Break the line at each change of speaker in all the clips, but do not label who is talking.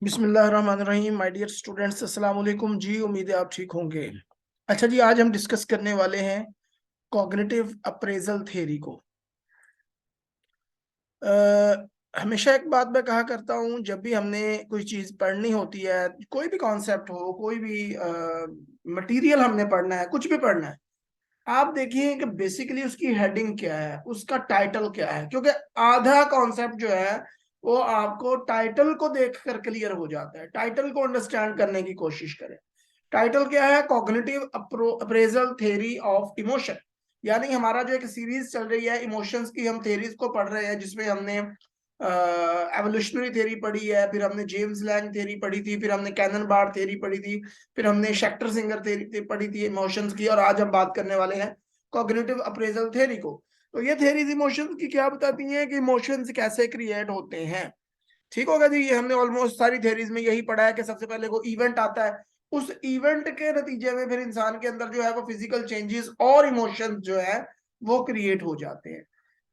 बिस्मिल्लाहिर्रहमानिर्रहीम। My dear students, अस्सलाम वालेकुम जी। उम्मीद है आप ठीक होंगे। अच्छा जी, आज हम डिस्कस करने वाले हैं कॉग्निटिव अप्रेजल थ्योरी को। हमेशा एक बात मैं कहा करता हूँ, जब भी हमने कोई चीज पढ़नी होती है, कोई भी कॉन्सेप्ट हो, कोई भी मटेरियल हमने पढ़ना है, कुछ भी पढ़ना है, आप देखिए कि बेसिकली उसकी हेडिंग क्या है, उसका टाइटल क्या है। क्योंकि आधा कॉन्सेप्ट जो है वो आपको टाइटल को देखकर क्लियर हो जाता है। टाइटल को अंडरस्टैंड करने की कोशिश करें। टाइटल क्या है? Cognitive appraisal theory of emotion. यानी हमारा जो एक सीरीज चल रही है इमोशंस की, हम थ्योरीज को पढ़ रहे हैं, जिसमें हमने एवोल्यूशनरी थ्योरी पढ़ी है, फिर हमने जेम्स लैंग थ्योरी पढ़ी थी, फिर हमने कैनन बार्ड थ्योरी पढ़ी थी, फिर हमने शेक्टर सिंगर थ्योरी पढ़ी थी इमोशंस की, और आज हम बात करने वाले हैं कॉग्निटिव अप्रेजल थ्योरी को। तो ये थ्योरीज इमोशंस की क्या बताती हैं कि इमोशंस कैसे क्रिएट होते हैं। ठीक होगा जी। ये हमने ऑलमोस्ट सारी थ्योरीज में यही पढ़ा है कि सबसे पहले को इवेंट आता है, उस इवेंट के नतीजे में फिर इंसान के अंदर जो है वो फिजिकल चेंजेस और इमोशंस जो है वो क्रिएट हो जाते हैं।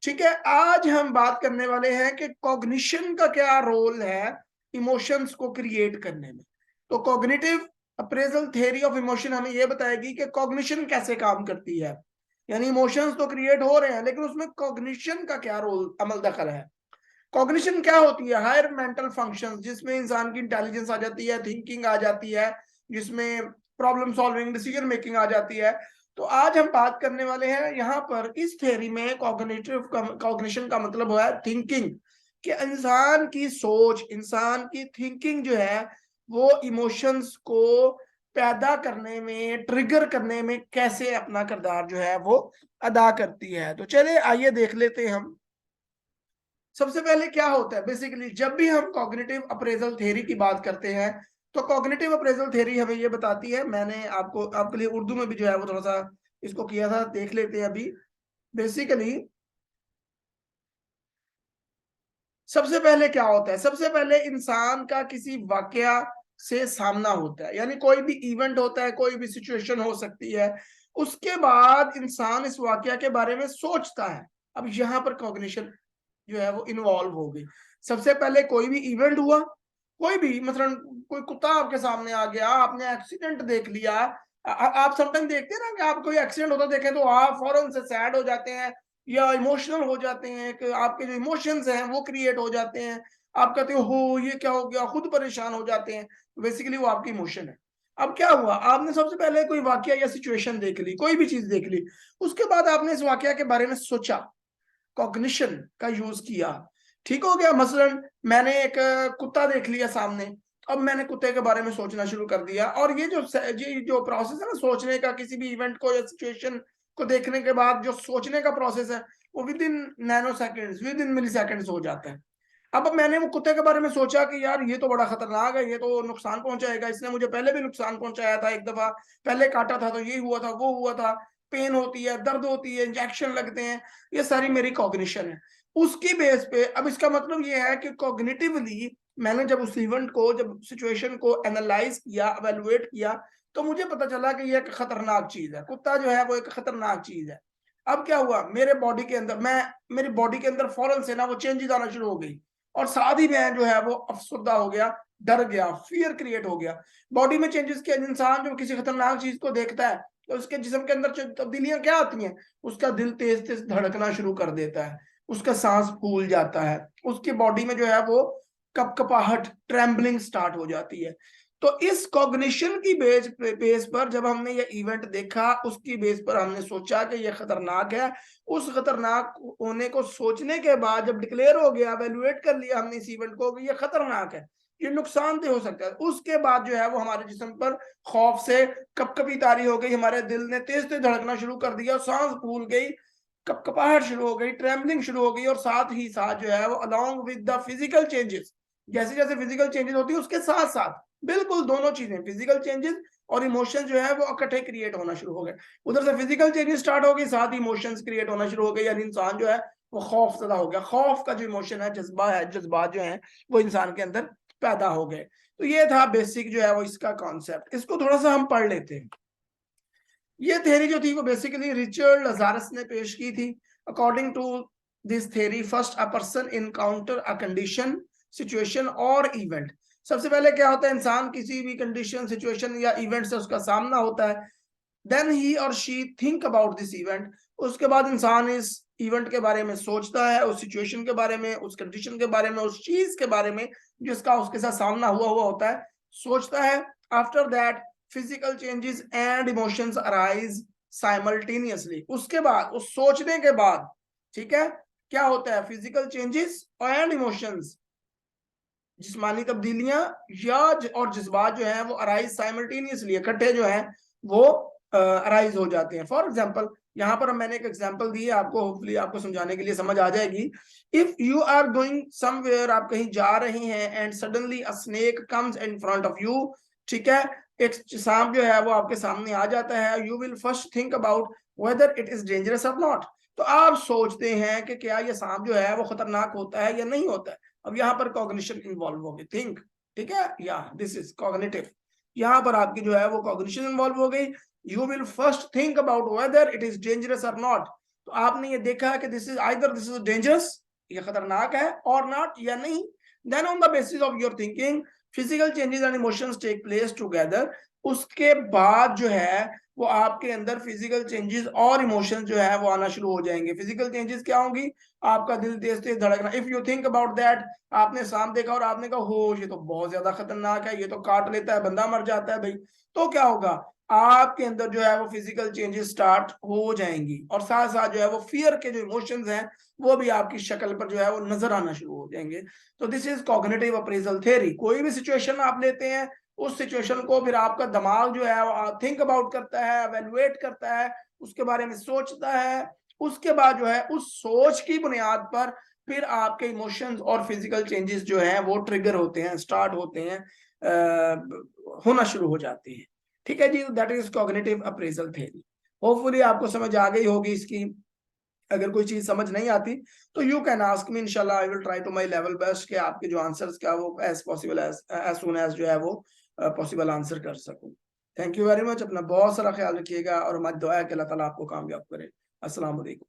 ठीक है, आज हम बात करने वाले हैं कि कॉग्निशन का क्या रोल है इमोशंस को क्रिएट करने में। तो cognitive appraisal theory of emotion हमें यह बताएगी कि कॉग्निशन कैसे काम करती है। यानी इमोशंस तो क्रिएट हो रहे हैं, लेकिन उसमें कॉग्निशन का क्या रोल, अमल दखल है। कॉग्निशन क्या होती है? हायर मेंटल फंक्शंस, जिसमें इंसान की इंटेलिजेंस आ जाती है, थिंकिंग आ जाती है, जिसमें प्रॉब्लम सॉल्विंग, डिसीजन मेकिंग आ जाती है। तो आज हम बात करने वाले हैं यहाँ पर इस थ्योरी में कॉग्निशन का मतलब हुआ है थिंकिंग, कि इंसान की सोच, इंसान की थिंकिंग जो है वो इमोशंस को पैदा करने में, ट्रिगर करने में कैसे अपना किरदार जो है वो अदा करती है। तो चलिए आइए देख लेते हैं हम। सबसे पहले क्या होता है बेसिकली, जब भी हम कॉग्निटिव अप्रेजल थ्योरी की बात करते हैं, तो कॉग्निटिव अप्रेजल थ्योरी हमें ये बताती है, मैंने आपको आपके लिए उर्दू में भी जो है वो थोड़ा सा इसको किया था, देख लेते हैं अभी। बेसिकली सबसे पहले क्या होता है? सबसे पहले इंसान का किसी वाकया से सामना होता है, यानी कोई भी इवेंट होता है, कोई भी सिचुएशन हो सकती है, उसके बाद इंसान इस वाकया के बारे में सोचता है। अब यहाँ पर कॉग्निशन जो है वो इन्वॉल्व हो गई। सबसे पहले कोई भी इवेंट हुआ, कोई भी, मतलब कोई कुत्ता आपके सामने आ गया, आपने एक्सीडेंट देख लिया। आप समटाइम देखते हैं ना कि आप कोई एक्सीडेंट होता देखें तो आप फौरन से सैड हो जाते हैं या इमोशनल हो जाते हैं, कि आपके जो इमोशंस हैं वो क्रिएट हो जाते हैं। आप कहते हो ये क्या हो गया, खुद परेशान हो जाते हैं। बेसिकली वो आपकी इमोशन है। अब क्या हुआ, आपने सबसे पहले कोई वाकया या सिचुएशन देख ली, कोई भी चीज देख ली, उसके बाद आपने इस वाकया के बारे में सोचा, कॉग्निशन का यूज किया। ठीक हो गया। मसलन मैंने एक कुत्ता देख लिया सामने, अब मैंने कुत्ते के बारे में सोचना शुरू कर दिया, और ये जो प्रोसेस है ना सोचने का, किसी भी इवेंट को या सिचुएशन को देखने के बाद जो सोचने का प्रोसेस है वो within nanoseconds, within milliseconds हो जाता है। अब मैंने वो कुत्ते के बारे में सोचा कि यार ये तो बड़ा खतरनाक है, ये तो नुकसान पहुंचाएगा, इसने मुझे पहले भी नुकसान पहुंचाया था, एक दफा पहले काटा था तो ये हुआ था, वो हुआ था, पेन होती है, दर्द होती है, इंजेक्शन लगते हैं, ये सारी मेरी कॉग्निशन है। उसकी बेस पे अब इसका मतलब ये है कि कॉग्निटिवली मैंने जब उस इवेंट को, जब सिचुएशन को एनालाइज किया, एवेलुएट किया, तो मुझे पता चला कि ये एक खतरनाक चीज है, कुत्ता जो है वो एक खतरनाक चीज है। अब क्या हुआ मेरे बॉडी के अंदर, मेरी बॉडी के अंदर फौरन से ना वो चेंजेस आना शुरू हो गई, और साथ ही मैं जो है वो अफसरदा हो गया, डर गया, फियर क्रिएट हो गया। बॉडी में चेंजेस के इंसान जो किसी खतरनाक चीज को देखता है तो उसके जिस्म के अंदर तब्दीलियां क्या आती हैं? उसका दिल तेज तेज धड़कना शुरू कर देता है, उसका सांस फूल जाता है, उसकी बॉडी में जो है वो कपकपाहट, ट्रेम्बलिंग स्टार्ट हो जाती है। तो इस कॉग्निशन की बेस पर जब हमने ये इवेंट देखा, उसकी बेस पर हमने सोचा कि ये खतरनाक है। उस खतरनाक होने को सोचने के बाद जब डिक्लेयर हो गया, एवेलुएट कर लिया हमने इस इवेंट को कि ये खतरनाक है, ये नुकसानदेह हो सकता है, उसके बाद जो है वो हमारे जिस्म पर खौफ से कपकपी तारी हो गई, हमारे दिल ने तेज तेज धड़कना शुरू कर दिया, सांस फूल गई, कपकपाहट शुरू हो गई, ट्रेम्बलिंग शुरू हो गई, और साथ ही साथ जो है वो along with the physical changes, जैसे जैसे फिजिकल चेंजेस होती है उसके साथ साथ बिल्कुल दोनों चीजें, फिजिकल चेंजेस और इमोशन जो है वो इकट्ठे क्रिएट होना शुरू हो गए। उधर से फिजिकल चेंजेस स्टार्ट हो गई, साथ ही इमोशंस क्रिएट होना शुरू हो गए, यानी इंसान जो है वो खौफ ज़्यादा हो गया, खौफ का जो इमोशन है, जज्बा है, जज्बात जो है वो इंसान के अंदर पैदा हो गए। तो ये था बेसिक जो है वो इसका कॉन्सेप्ट। इसको थोड़ा सा हम पढ़ लेते हैं। ये थ्योरी जो थी वो बेसिकली रिचर्ड लजारस ने पेश की थी। According to this theory, first a person encounter a condition, situation और इवेंट, सबसे पहले क्या होता है, इंसान किसी भी कंडीशन, सिचुएशन या इवेंट से उसका सामना होता है, देन ही और she think about this event, उसके बाद इंसान इस इवेंट के बारे में सोचता है, उस सिचुएशन के बारे में, उस कंडीशन के बारे में, उस चीज के बारे में जिसका उसके साथ सामना हुआ होता है, सोचता है। After that physical changes and emotions arise simultaneously, उसके बाद, उस सोचने के बाद, ठीक है, क्या होता है, फिजिकल चेंजेस एंड इमोशंस, जिस्मानी तब्दीलियां या और जज्बात जो है वो अराइज साइमल्टेनियसली, इकट्ठे जो है वो अराइज हो जाते हैं। फॉर एग्जाम्पल, यहाँ पर मैंने एक एग्जाम्पल दी है आपको, होपफुली आपको समझाने के लिए समझ आ जाएगी। If you are going somewhere, आप कहीं जा रहे हैं, and suddenly a snake comes in front of you, ठीक है, एक सांप जो है वो आपके सामने आ जाता है, you will first think about whether it is dangerous और नॉट, तो आप सोचते हैं कि क्या ये सांप जो है वो खतरनाक होता है या नहीं होता है। अब यहाँ पर कॉग्निशन इन्वॉल्व होगी, थिंक, ठीक है, या दिस इज कॉग्निटिव, यहाँ पर आपकी जो है वो कॉग्निशन इन्वॉल्व हो गई। You will first think about whether it is dangerous और नॉट, तो आपने ये देखा कि this is either this is dangerous, ये खतरनाक है, और नॉट, या नहीं। Then on the basis of your thinking physical changes and emotions take place together, उसके बाद जो है वो आपके अंदर फिजिकल चेंजेस और इमोशंस जो है वो आना शुरू हो जाएंगे। फिजिकल चेंजेस क्या होंगी, आपका दिल तेज तेज धड़कना। If you think about that, आपने सांप देखा और आपने कहा हो ये तो बहुत ज्यादा खतरनाक है, ये तो काट लेता है, बंदा मर जाता है भाई, तो क्या होगा, आपके अंदर जो है वो फिजिकल चेंजेस स्टार्ट हो जाएंगी, और साथ साथ जो है वो फियर के जो इमोशंस हैं वो भी आपकी शक्ल पर जो है वो नजर आना शुरू हो जाएंगे। तो this is cognitive appraisal theory. कोई भी सिचुएशन आप लेते हैं, उस सिचुएशन को फिर आपका दिमाग जो है वो थिंक अबाउट करता है, एवेलुएट करता है, उसके बारे में सोचता है, उसके बाद जो है उस सोच की बुनियाद पर फिर आपके इमोशंस और फिजिकल चेंजेस जो हैं वो ट्रिगर होते हैं, स्टार्ट होते हैं, होना शुरू हो जाते हैं। ठीक है जी, that is cognitive appraisal theory. Hopefully आपको समझ आ गई होगी इसकी। अगर कोई चीज समझ नहीं आती तो यू कैन आस्क मी, इंशाल्लाह I will try to my level best कि आपके जो आंसर्स का वो as possible as soon as जो है वो पॉसिबल आंसर कर सकूं। थैंक यू वेरी मच, अपना बहुत सारा ख्याल रखिएगा और हमारी दुआ है कि अल्लाह ताला आपको कामयाब करे। अस्सलाम वालेकुम।